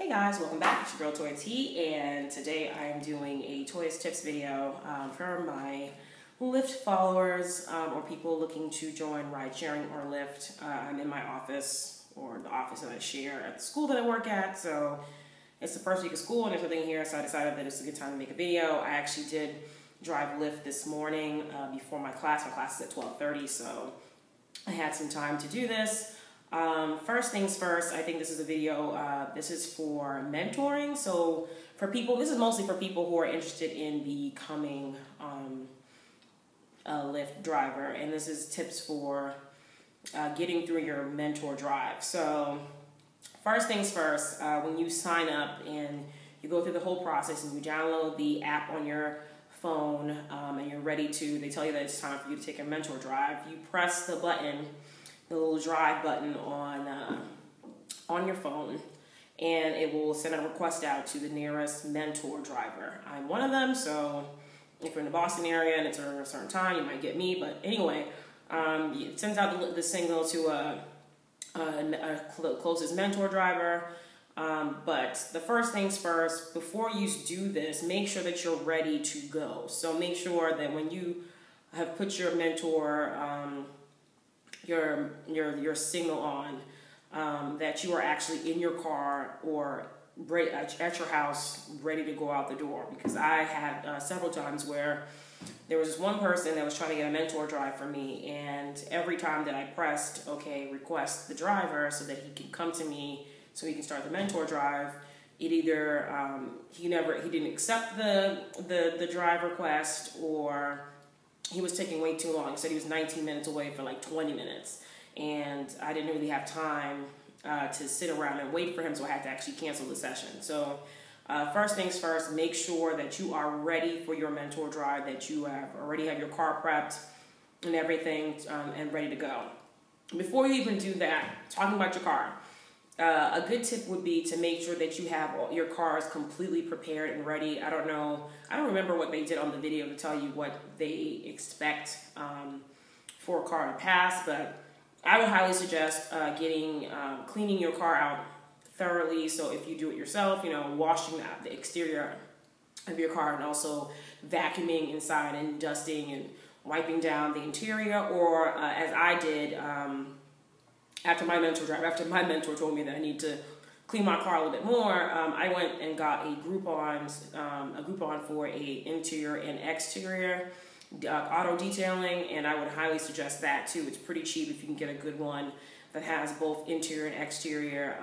Hey guys, welcome back. It's your girl Toya T, and today I am doing a Toya's Tips video for my Lyft followers or people looking to join ride sharing or Lyft. I'm in my office, or the office that I share at the school that I work at, so it's the first week of school and there's nothing here, so I decided that it's a good time to make a video. I actually did drive Lyft this morning before my class. My class is at 12:30, so I had some time to do this. First things first, I think this is a video, this is for mentoring. So for people, this is mostly for people who are interested in becoming a Lyft driver. And this is tips for getting through your mentor drive. So first things first, when you sign up and you go through the whole process and you download the app on your phone and you're ready to, they tell you that it's time for you to take a mentor drive, you press the button, the little drive button on your phone, and it will send a request out to the nearest mentor driver. I'm one of them, so if you're in the Boston area and it's a certain time, you might get me. But anyway, it sends out the signal to a closest mentor driver. But the first things first, before you do this, make sure that you're ready to go. So make sure that when you have put your mentor your signal on, that you are actually in your car or at your house ready to go out the door. Because I had several times where there was this one person that was trying to get a mentor drive for me, and every time that I pressed request the driver so that he can come to me so he can start the mentor drive, it either he didn't accept the drive request, or he was taking way too long. He said he was 19 minutes away for like 20 minutes. And I didn't really have time to sit around and wait for him, so I had to actually cancel the session. So first things first, make sure that you are ready for your mentor drive, that you already have your car prepped and everything and ready to go. Before you even do that, talking about your car, a good tip would be to make sure that you have your car is completely prepared and ready. I don't remember what they did on the video to tell you what they expect for a car to pass, but I would highly suggest cleaning your car out thoroughly. So if you do it yourself, washing the exterior of your car, and also vacuuming inside and dusting and wiping down the interior, or as I did after my mentor drive, after my mentor told me that I need to clean my car a little bit more, I went and got a Groupon for a interior and exterior auto detailing, and I would highly suggest that too. It's pretty cheap if you can get a good one that has both interior and exterior,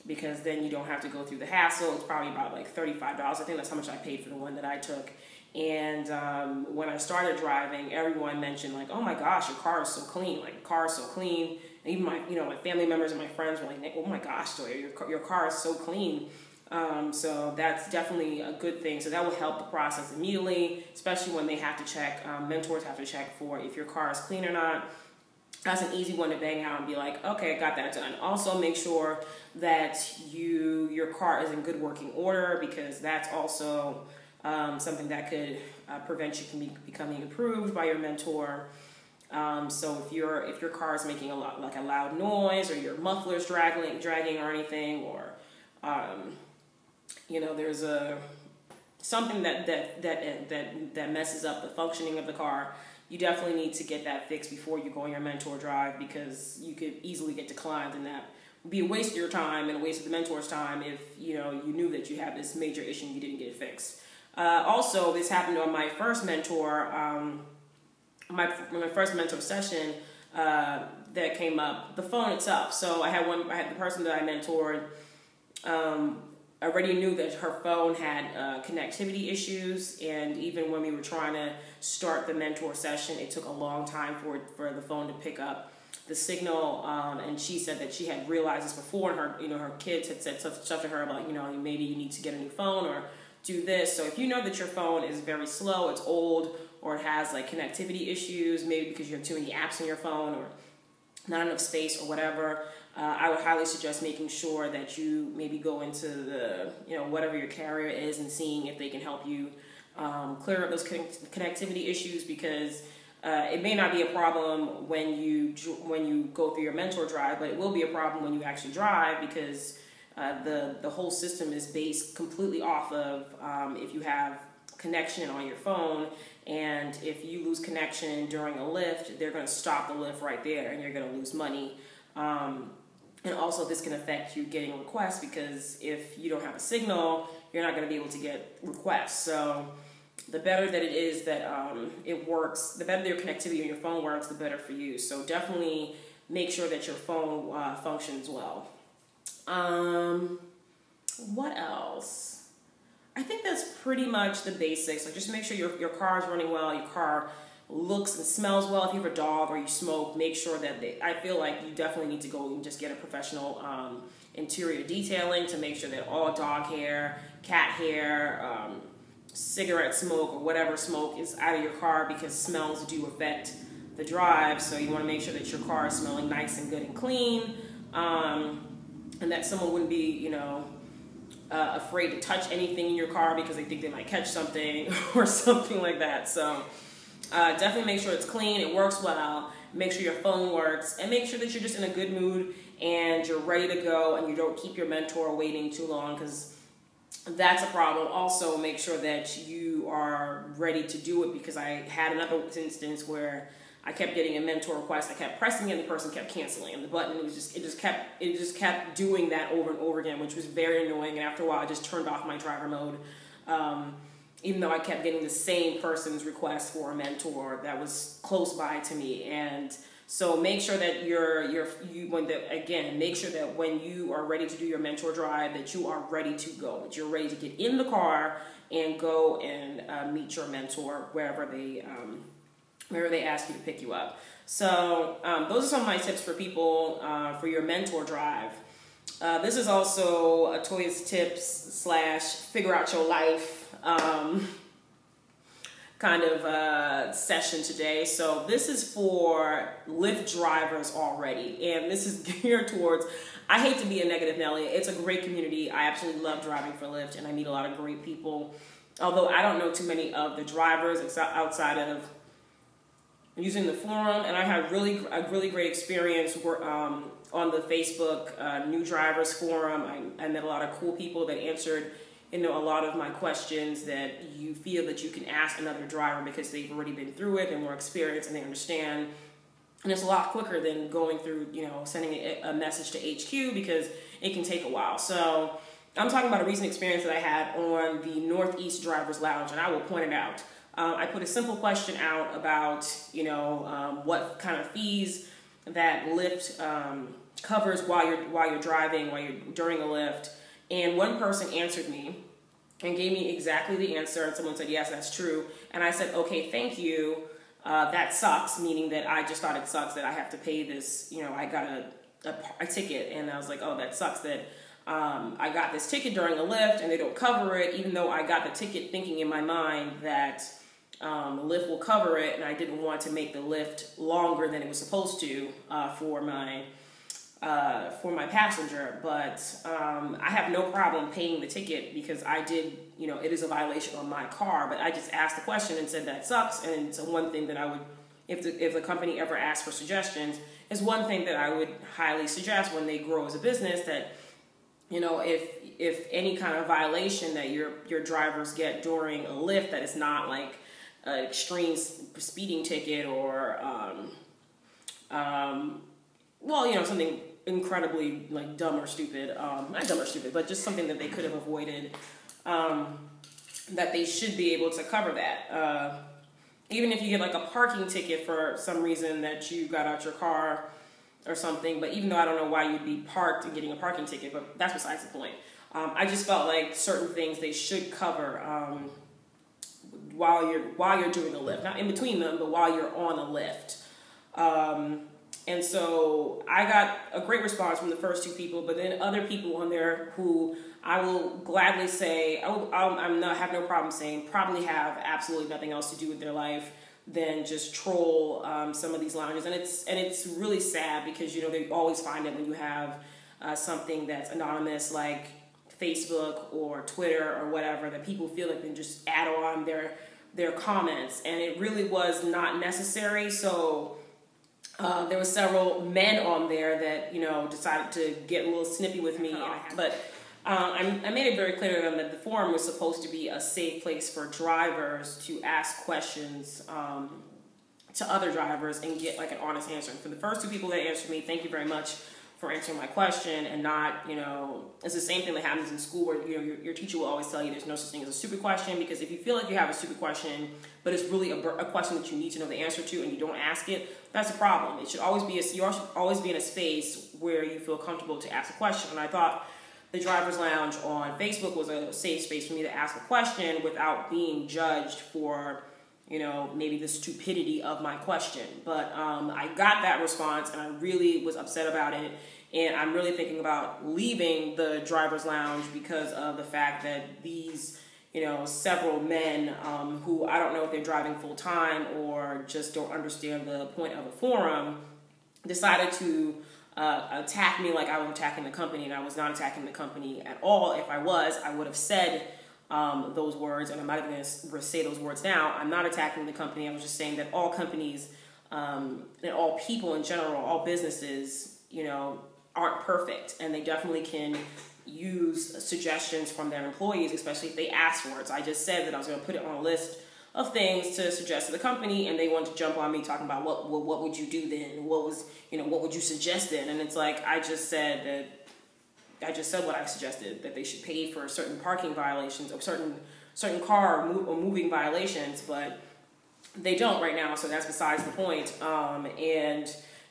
because then you don't have to go through the hassle. It's probably about like $35. I think that's how much I paid for the one that I took. And when I started driving, everyone mentioned like, "Oh my gosh, your car is so clean! Like, the car is so clean." And even my family members and my friends were like, "Oh my gosh, Toya, your car is so clean." So that's definitely a good thing. So that will help the process immediately, especially when they have to check, mentors have to check for if your car is clean or not. That's an easy one to bang out and be like, okay, got that done. Also, make sure that your car is in good working order, because that's also something that could prevent you from becoming approved by your mentor. So if your car is making a loud noise, or your muffler's dragging or anything, or there's something that messes up the functioning of the car, you definitely need to get that fixed before you go on your mentor drive, because you could easily get declined, and that would be a waste of your time and a waste of the mentor's time if you knew that you had this major issue and you didn't get it fixed. Also, this happened on my first mentor, my first mentor session that came up, the phone itself. So I had the person that I mentored already knew that her phone had connectivity issues, and even when we were trying to start the mentor session, it took a long time for the phone to pick up the signal. And she said that she had realized this before, and her kids had said stuff to her about maybe you need to get a new phone or do this. So if you know that your phone is very slow, it's old, or it has like connectivity issues, maybe because you have too many apps on your phone or not enough space or whatever, I would highly suggest making sure that you maybe go into the, whatever your carrier is, and seeing if they can help you clear up those connectivity issues, because it may not be a problem when you go through your mentor drive, but it will be a problem when you actually drive, because The whole system is based completely off of if you have connection on your phone, and if you lose connection during a Lyft, they're going to stop the Lyft right there, and you're going to lose money. And also this can affect you getting requests, because if you don't have a signal, you're not going to be able to get requests. So the better that it is that it works, the better your connectivity on your phone works, the better for you. So definitely make sure that your phone functions well. What else? I think that's pretty much the basics. Like, just make sure your car is running well, your car looks and smells well. If you have a dog or you smoke, make sure that I feel like you definitely need to go and just get a professional interior detailing to make sure that all dog hair, cat hair, cigarette smoke or whatever smoke is out of your car, because smells do affect the drive. So you want to make sure that your car is smelling nice and good and clean, and that someone wouldn't be, you know, afraid to touch anything in your car because they think they might catch something or something like that. So definitely make sure it's clean, it works well, make sure your phone works, and make sure that you're just in a good mood and you're ready to go, and you don't keep your mentor waiting too long, because that's a problem. Also, make sure that you are ready to do it, because I had another instance where I kept getting a mentor request, I kept pressing it, and the person kept canceling, and the button it just kept doing that over and over again, which was very annoying. And after a while, I just turned off my driver mode, even though I kept getting the same person's request for a mentor that was close by to me. And so make sure that make sure that when you are ready to do your mentor drive, that you are ready to go, that you're ready to get in the car and go and meet your mentor wherever they ask you to pick you up. So those are some of my tips for people for your mentor drive. This is also a Toya's tips / figure out your life kind of session today. So this is for Lyft drivers already, and this is geared towards, I hate to be a negative Nelly, it's a great community. I absolutely love driving for Lyft, and I meet a lot of great people. Although I don't know too many of the drivers outside of using the forum, and I had a really great experience on the Facebook New Drivers Forum. I met a lot of cool people that answered, you know, a lot of my questions that you feel that you can ask another driver, because they've already been through it, they're more experienced, and they understand. And it's a lot quicker than going through, you know, sending a message to HQ, because it can take a while. So I'm talking about a recent experience that I had on the Northeast Drivers Lounge, and I will point it out. I put a simple question out about, you know, what kind of fees that Lyft covers while you're driving, during a Lyft, and one person answered me and gave me exactly the answer, and someone said, yes, that's true, and I said, okay, thank you, that sucks, meaning that I just thought it sucks that I have to pay this, you know, I got a ticket, and I was like, oh, that sucks that I got this ticket during a Lyft and they don't cover it, even though I got the ticket thinking in my mind that Lyft will cover it, and I didn't want to make the Lyft longer than it was supposed to for my passenger. But I have no problem paying the ticket, because I did, you know, it is a violation on my car. But I just asked the question and said that sucks, and it's one thing that I would, if the company ever asks for suggestions, is one thing that I would highly suggest when they grow as a business, that, you know, if any kind of violation that your drivers get during a Lyft that is not like an extreme speeding ticket or, well, you know, something incredibly like dumb or stupid, not dumb or stupid, but just something that they could have avoided, that they should be able to cover that. Even if you get like a parking ticket for some reason that you got out your car or something, but even though I don't know why you'd be parked and getting a parking ticket, but that's besides the point. I just felt like certain things they should cover while you're doing a Lyft, not in between them, but while you're on a Lyft. And so I got a great response from the first two people, but then other people on there who I will gladly say, have no problem saying, probably have absolutely nothing else to do with their life than just troll some of these lounges. And it's really sad, because, you know, they always find it when you have something that's anonymous, like Facebook or Twitter or whatever, that people feel like they can just add on their comments, and it really was not necessary. So there were several men on there that, you know, decided to get a little snippy with me. But I made it very clear to them that the forum was supposed to be a safe place for drivers to ask questions to other drivers and get like an honest answer. And for the first two people that answered me, thank you very much for answering my question, and not, you know, it's the same thing that happens in school where, you know, your teacher will always tell you there's no such thing as a stupid question, because if you feel like you have a stupid question, but it's really a question that you need to know the answer to and you don't ask it, that's a problem. It should always be, you should always be in a space where you feel comfortable to ask a question. And I thought the Driver's Lounge on Facebook was a safe space for me to ask a question without being judged for, you know, maybe the stupidity of my question. But I got that response and I really was upset about it. And I'm really thinking about leaving the Driver's Lounge because of the fact that these, you know, several men who I don't know if they're driving full time or just don't understand the point of a forum decided to attack me like I was attacking the company, and I was not attacking the company at all. If I was, I would have said those words, and I'm not even going to say those words now. I'm not attacking the company. I was just saying that all companies and all people in general, all businesses, you know, aren't perfect, and they definitely can use suggestions from their employees, especially if they ask for it. So I just said that I was going to put it on a list of things to suggest to the company, and they wanted to jump on me talking about what would you do then? What was, you know, what would you suggest then? And it's like, I just said what I suggested, that they should pay for certain parking violations or certain car or moving violations, but they don't right now, so that's besides the point.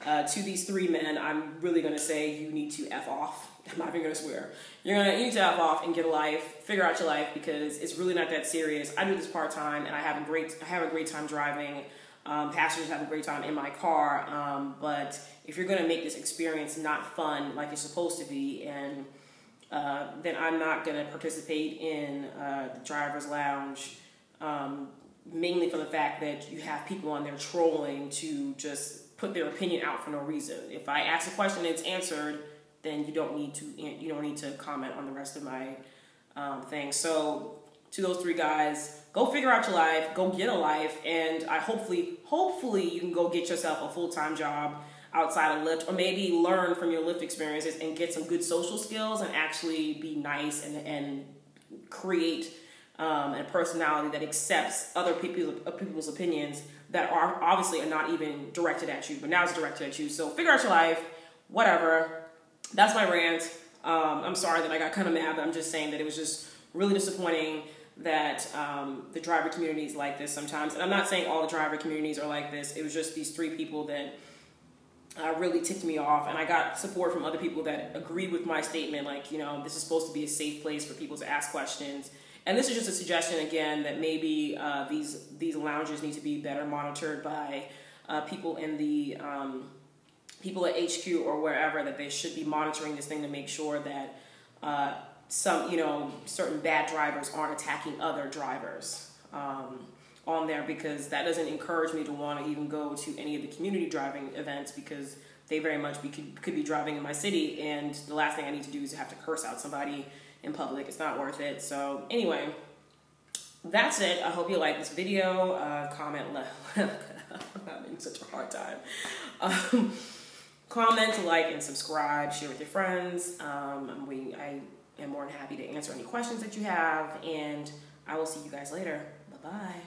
To these three men, I'm really going to say you need to F off. I'm not even going to swear. You need to F off and get a life, figure out your life, because it's really not that serious. I do this part-time, and I have a great time driving. Passengers have a great time in my car, but if you're going to make this experience not fun like it's supposed to be, and then I'm not going to participate in the Driver's Lounge, mainly for the fact that you have people on there trolling to just put their opinion out for no reason. If I ask a question and it's answered, then you don't need to comment on the rest of my thing. So to those three guys, go figure out your life, go get a life, and hopefully you can go get yourself a full-time job outside of Lyft, or maybe learn from your Lyft experiences and get some good social skills and actually be nice and create a personality that accepts other people's opinions that are obviously not even directed at you, but now it's directed at you. So figure out your life, whatever. That's my rant. I'm sorry that I got kind of mad, but I'm just saying that it was just really disappointing that the driver community is like this sometimes. And I'm not saying all the driver communities are like this. It was just these three people that really ticked me off. And I got support from other people that agreed with my statement, like, you know, this is supposed to be a safe place for people to ask questions. And this is just a suggestion, again, that maybe these lounges need to be better monitored by people in the people at HQ or wherever, that they should be monitoring this thing to make sure that certain bad drivers aren't attacking other drivers on there, because that doesn't encourage me to want to even go to any of the community driving events, because they very much could be driving in my city, and the last thing I need to do is have to curse out somebody in public. It's not worth it. So anyway, that's it. I hope you like this video. Comment, I'm having such a hard time. Comment, like, and subscribe. Share with your friends. I am more than happy to answer any questions that you have, and I will see you guys later. Bye-bye.